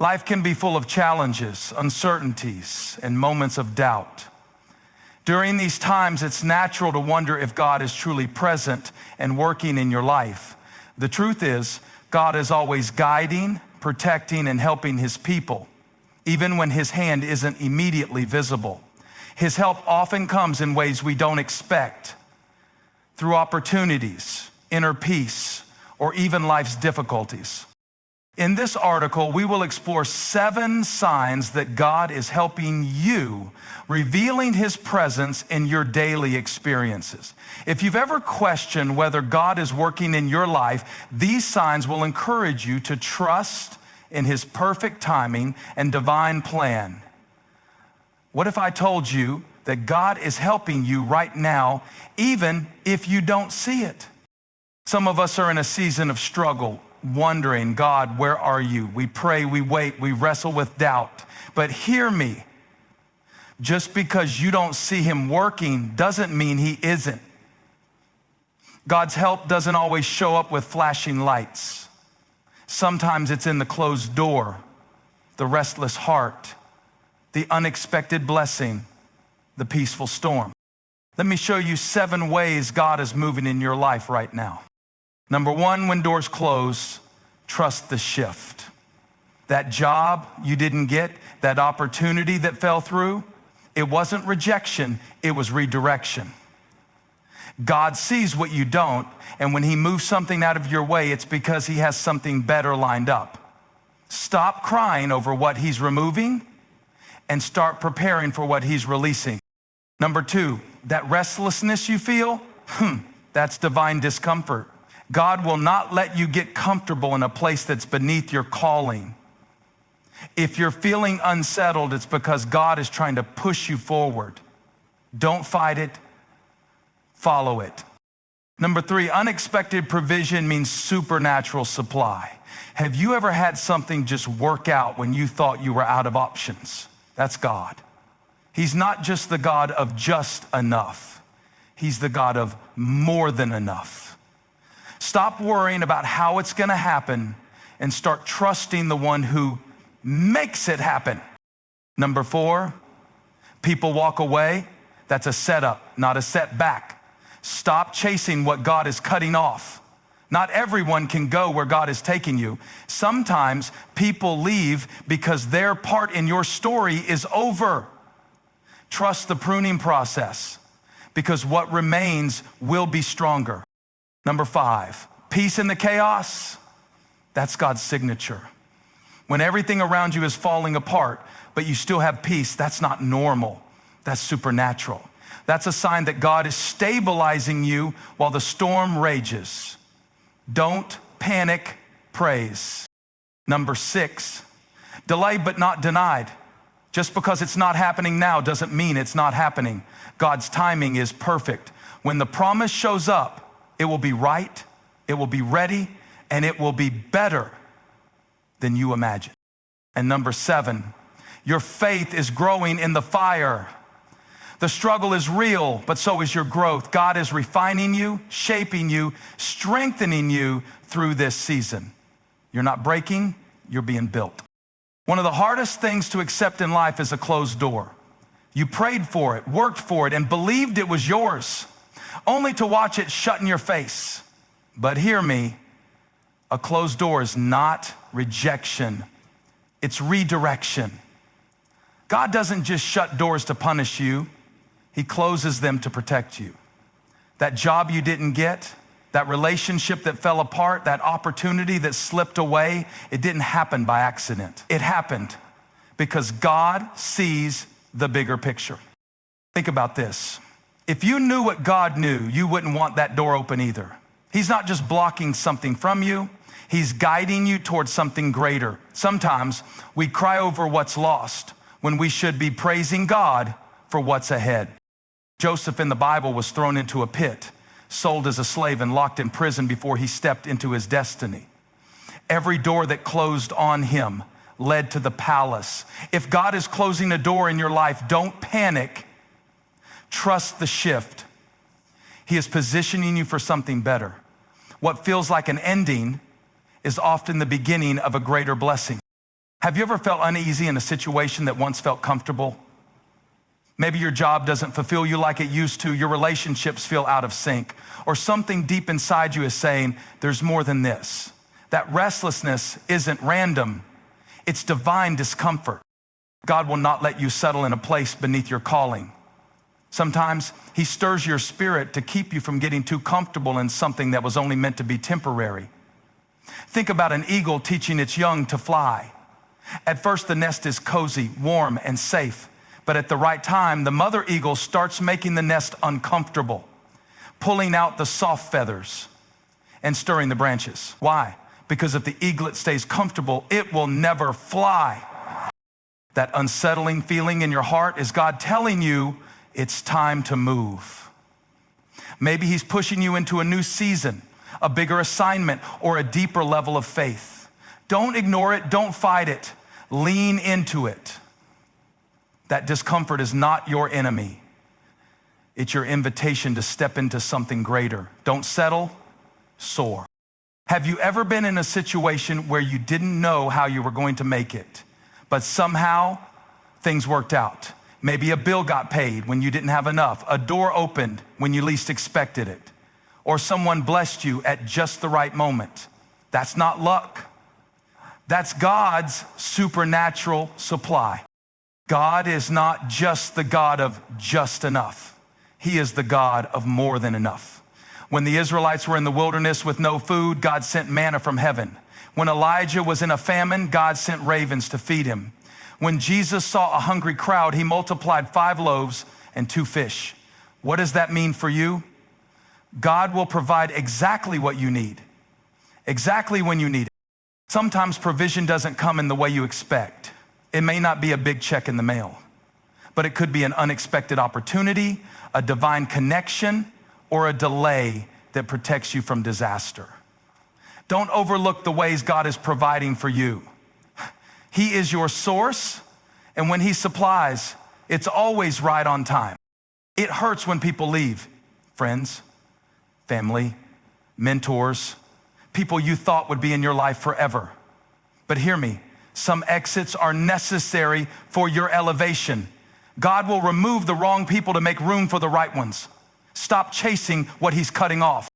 Life can be full of challenges, uncertainties, and moments of doubt. During these times, it's natural to wonder if God is truly present and working in your life. The truth is, God is always guiding, protecting, and helping his people, even when his hand isn't immediately visible. His help often comes in ways we don't expect, through opportunities, inner peace, or even life's difficulties. In this article, we will explore 7 signs that God is helping you, revealing his presence in your daily experiences. If you've ever questioned whether God is working in your life, these signs will encourage you to trust in his perfect timing and divine plan. What if I told you that God is helping you right now, even if you don't see it? Some of us are in a season of struggle, wondering, God, where are you? We pray, we wait, we wrestle with doubt. But hear me, just because you don't see him working doesn't mean he isn't. God's help doesn't always show up with flashing lights. Sometimes it's in the closed door, the restless heart, the unexpected blessing, the peaceful storm. Let me show you 7 ways God is moving in your life right now. Number 1, when doors close, trust the shift. That job you didn't get, that opportunity that fell through, it wasn't rejection, it was redirection. God sees what you don't, and when he moves something out of your way, it's because he has something better lined up. Stop crying over what he's removing and start preparing for what he's releasing. Number 2, that restlessness you feel, that's divine discomfort. God will not let you get comfortable in a place that's beneath your calling. If you're feeling unsettled, it's because God is trying to push you forward. Don't fight it, follow it. Number 3, unexpected provision means supernatural supply. Have you ever had something just work out when you thought you were out of options? That's God. He's not just the God of just enough. He's the God of more than enough. Stop worrying about how it's gonna happen and start trusting the one who makes it happen. Number 4, people walk away. That's a setup, not a setback. Stop chasing what God is cutting off. Not everyone can go where God is taking you. Sometimes people leave because their part in your story is over. Trust the pruning process, because what remains will be stronger. Number 5, peace in the chaos. That's God's signature. When everything around you is falling apart, but you still have peace, that's not normal. That's supernatural. That's a sign that God is stabilizing you while the storm rages. Don't panic, praise. Number 6, delayed but not denied. Just because it's not happening now doesn't mean it's not happening. God's timing is perfect. When the promise shows up, it will be right, it will be ready, and it will be better than you imagine. And number 7, your faith is growing in the fire. The struggle is real, but so is your growth. God is refining you, shaping you, strengthening you through this season. You're not breaking, you're being built. One of the hardest things to accept in life is a closed door. You prayed for it, worked for it, and believed it was yours, only to watch it shut in your face. But hear me, a closed door is not rejection, it's redirection. God doesn't just shut doors to punish you, he closes them to protect you. That job you didn't get, that relationship that fell apart, that opportunity that slipped away, it didn't happen by accident. It happened because God sees the bigger picture. Think about this. If you knew what God knew, you wouldn't want that door open either. He's not just blocking something from you, he's guiding you towards something greater. Sometimes we cry over what's lost when we should be praising God for what's ahead. Joseph in the Bible was thrown into a pit, sold as a slave, and locked in prison before he stepped into his destiny. Every door that closed on him led to the palace. If God is closing a door in your life, don't panic. Trust the shift. He is positioning you for something better. What feels like an ending is often the beginning of a greater blessing. Have you ever felt uneasy in a situation that once felt comfortable? Maybe your job doesn't fulfill you like it used to, your relationships feel out of sync, or something deep inside you is saying, there's more than this. That restlessness isn't random, it's divine discomfort. God will not let you settle in a place beneath your calling. Sometimes he stirs your spirit to keep you from getting too comfortable in something that was only meant to be temporary. Think about an eagle teaching its young to fly. At first, the nest is cozy, warm, and safe. But at the right time, the mother eagle starts making the nest uncomfortable, pulling out the soft feathers and stirring the branches. Why? Because if the eaglet stays comfortable, it will never fly. That unsettling feeling in your heart is God telling you it's time to move. Maybe he's pushing you into a new season, a bigger assignment, or a deeper level of faith. Don't ignore it. Don't fight it. Lean into it. That discomfort is not your enemy. It's your invitation to step into something greater. Don't settle, soar. Have you ever been in a situation where you didn't know how you were going to make it, but somehow things worked out? Maybe a bill got paid when you didn't have enough, a door opened when you least expected it, or someone blessed you at just the right moment. That's not luck. That's God's supernatural supply. God is not just the God of just enough. He is the God of more than enough. When the Israelites were in the wilderness with no food, God sent manna from heaven. When Elijah was in a famine, God sent ravens to feed him. When Jesus saw a hungry crowd, he multiplied 5 loaves and 2 fish. What does that mean for you? God will provide exactly what you need, exactly when you need it. Sometimes provision doesn't come in the way you expect. It may not be a big check in the mail, but it could be an unexpected opportunity, a divine connection, or a delay that protects you from disaster. Don't overlook the ways God is providing for you. He is your source, and when he supplies, it's always right on time. It hurts when people leave. Friends, family, mentors, people you thought would be in your life forever. But hear me, some exits are necessary for your elevation. God will remove the wrong people to make room for the right ones. Stop chasing what he's cutting off.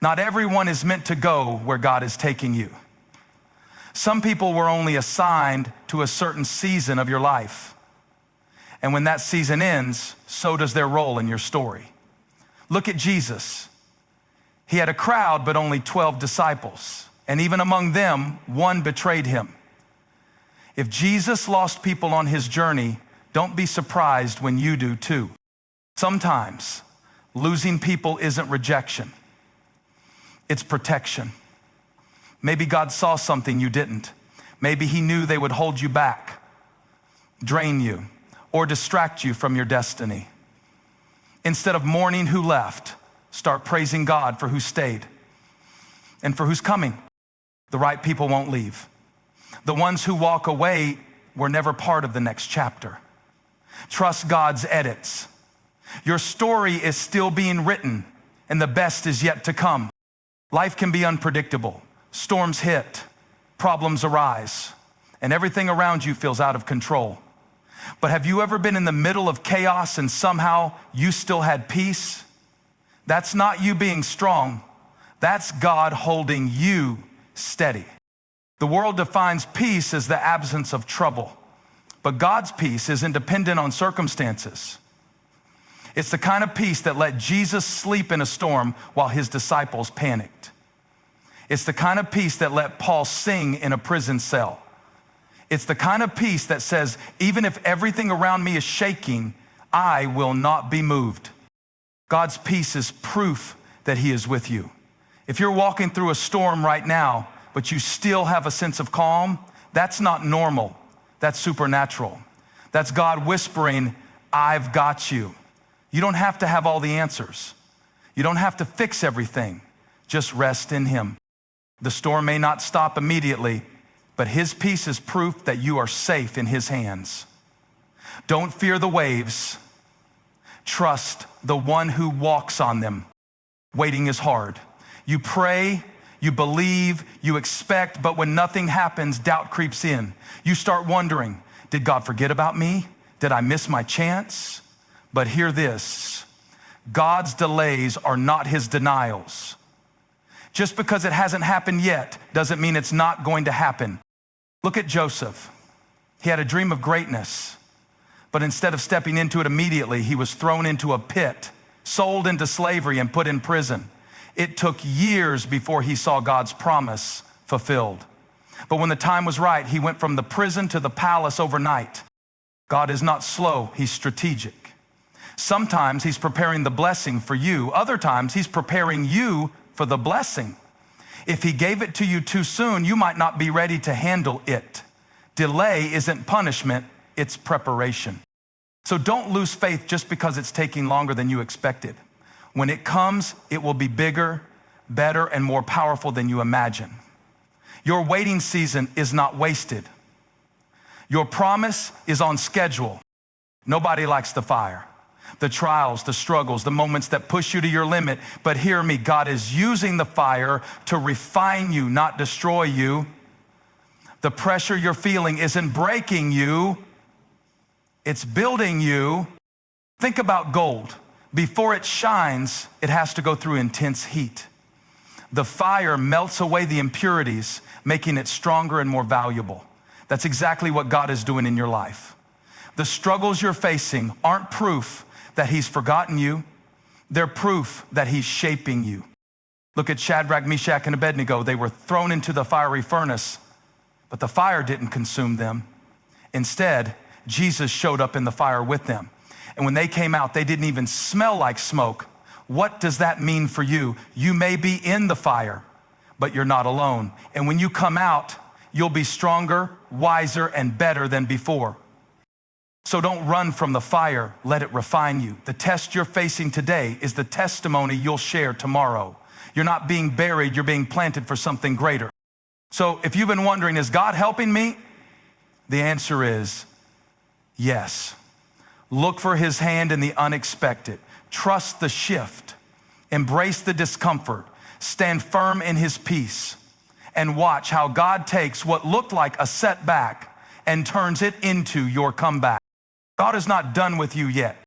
Not everyone is meant to go where God is taking you. Some people were only assigned to a certain season of your life. And when that season ends, so does their role in your story. Look at Jesus. He had a crowd, but only 12 disciples. And even among them, one betrayed him. If Jesus lost people on his journey, don't be surprised when you do too. Sometimes losing people isn't rejection, it's protection. Maybe God saw something you didn't. Maybe he knew they would hold you back, drain you, or distract you from your destiny. Instead of mourning who left, start praising God for who stayed and for who's coming. The right people won't leave. The ones who walk away were never part of the next chapter. Trust God's edits. Your story is still being written, and the best is yet to come. Life can be unpredictable. Storms hit, problems arise, and everything around you feels out of control. But have you ever been in the middle of chaos and somehow you still had peace? That's not you being strong. That's God holding you steady. The world defines peace as the absence of trouble, but God's peace isn't dependent on circumstances. It's the kind of peace that let Jesus sleep in a storm while his disciples panicked. It's the kind of peace that let Paul sing in a prison cell. It's the kind of peace that says, even if everything around me is shaking, I will not be moved. God's peace is proof that he is with you. If you're walking through a storm right now, but you still have a sense of calm, that's not normal. That's supernatural. That's God whispering, I've got you. You don't have to have all the answers. You don't have to fix everything. Just rest in him. The storm may not stop immediately, but his peace is proof that you are safe in his hands. Don't fear the waves. Trust the one who walks on them. Waiting is hard. You pray, You believe, you expect, but when nothing happens, doubt creeps in. You start wondering, did God forget about me? Did I miss my chance? But hear this, God's delays are not his denials. Just because it hasn't happened yet doesn't mean it's not going to happen. Look at Joseph. He had a dream of greatness, but instead of stepping into it immediately, he was thrown into a pit, sold into slavery, and put in prison. It took years before he saw God's promise fulfilled. But when the time was right, he went from the prison to the palace overnight. God is not slow, he's strategic. Sometimes he's preparing the blessing for you. Other times he's preparing you for the blessing. If he gave it to you too soon, you might not be ready to handle it. Delay isn't punishment, it's preparation. So don't lose faith just because it's taking longer than you expected. When it comes, it will be bigger, better, and more powerful than you imagine. Your waiting season is not wasted. Your promise is on schedule. Nobody likes the fire, the trials, the struggles, the moments that push you to your limit. But hear me, God is using the fire to refine you, not destroy you. The pressure you're feeling isn't breaking you, it's building you. Think about gold. Before it shines, it has to go through intense heat. The fire melts away the impurities, making it stronger and more valuable. That's exactly what God is doing in your life. The struggles you're facing aren't proof that he's forgotten you. They're proof that he's shaping you. Look at Shadrach, Meshach, and Abednego. They were thrown into the fiery furnace, but the fire didn't consume them. Instead, Jesus showed up in the fire with them. And when they came out, they didn't even smell like smoke. What does that mean for you? You may be in the fire, but you're not alone. And when you come out, you'll be stronger, wiser, and better than before. So don't run from the fire, let it refine you. The test you're facing today is the testimony you'll share tomorrow. You're not being buried, you're being planted for something greater. So if you've been wondering, is God helping me? The answer is yes. Look for his hand in the unexpected. Trust the shift. Embrace the discomfort. Stand firm in his peace. And watch how God takes what looked like a setback and turns it into your comeback. God is not done with you yet.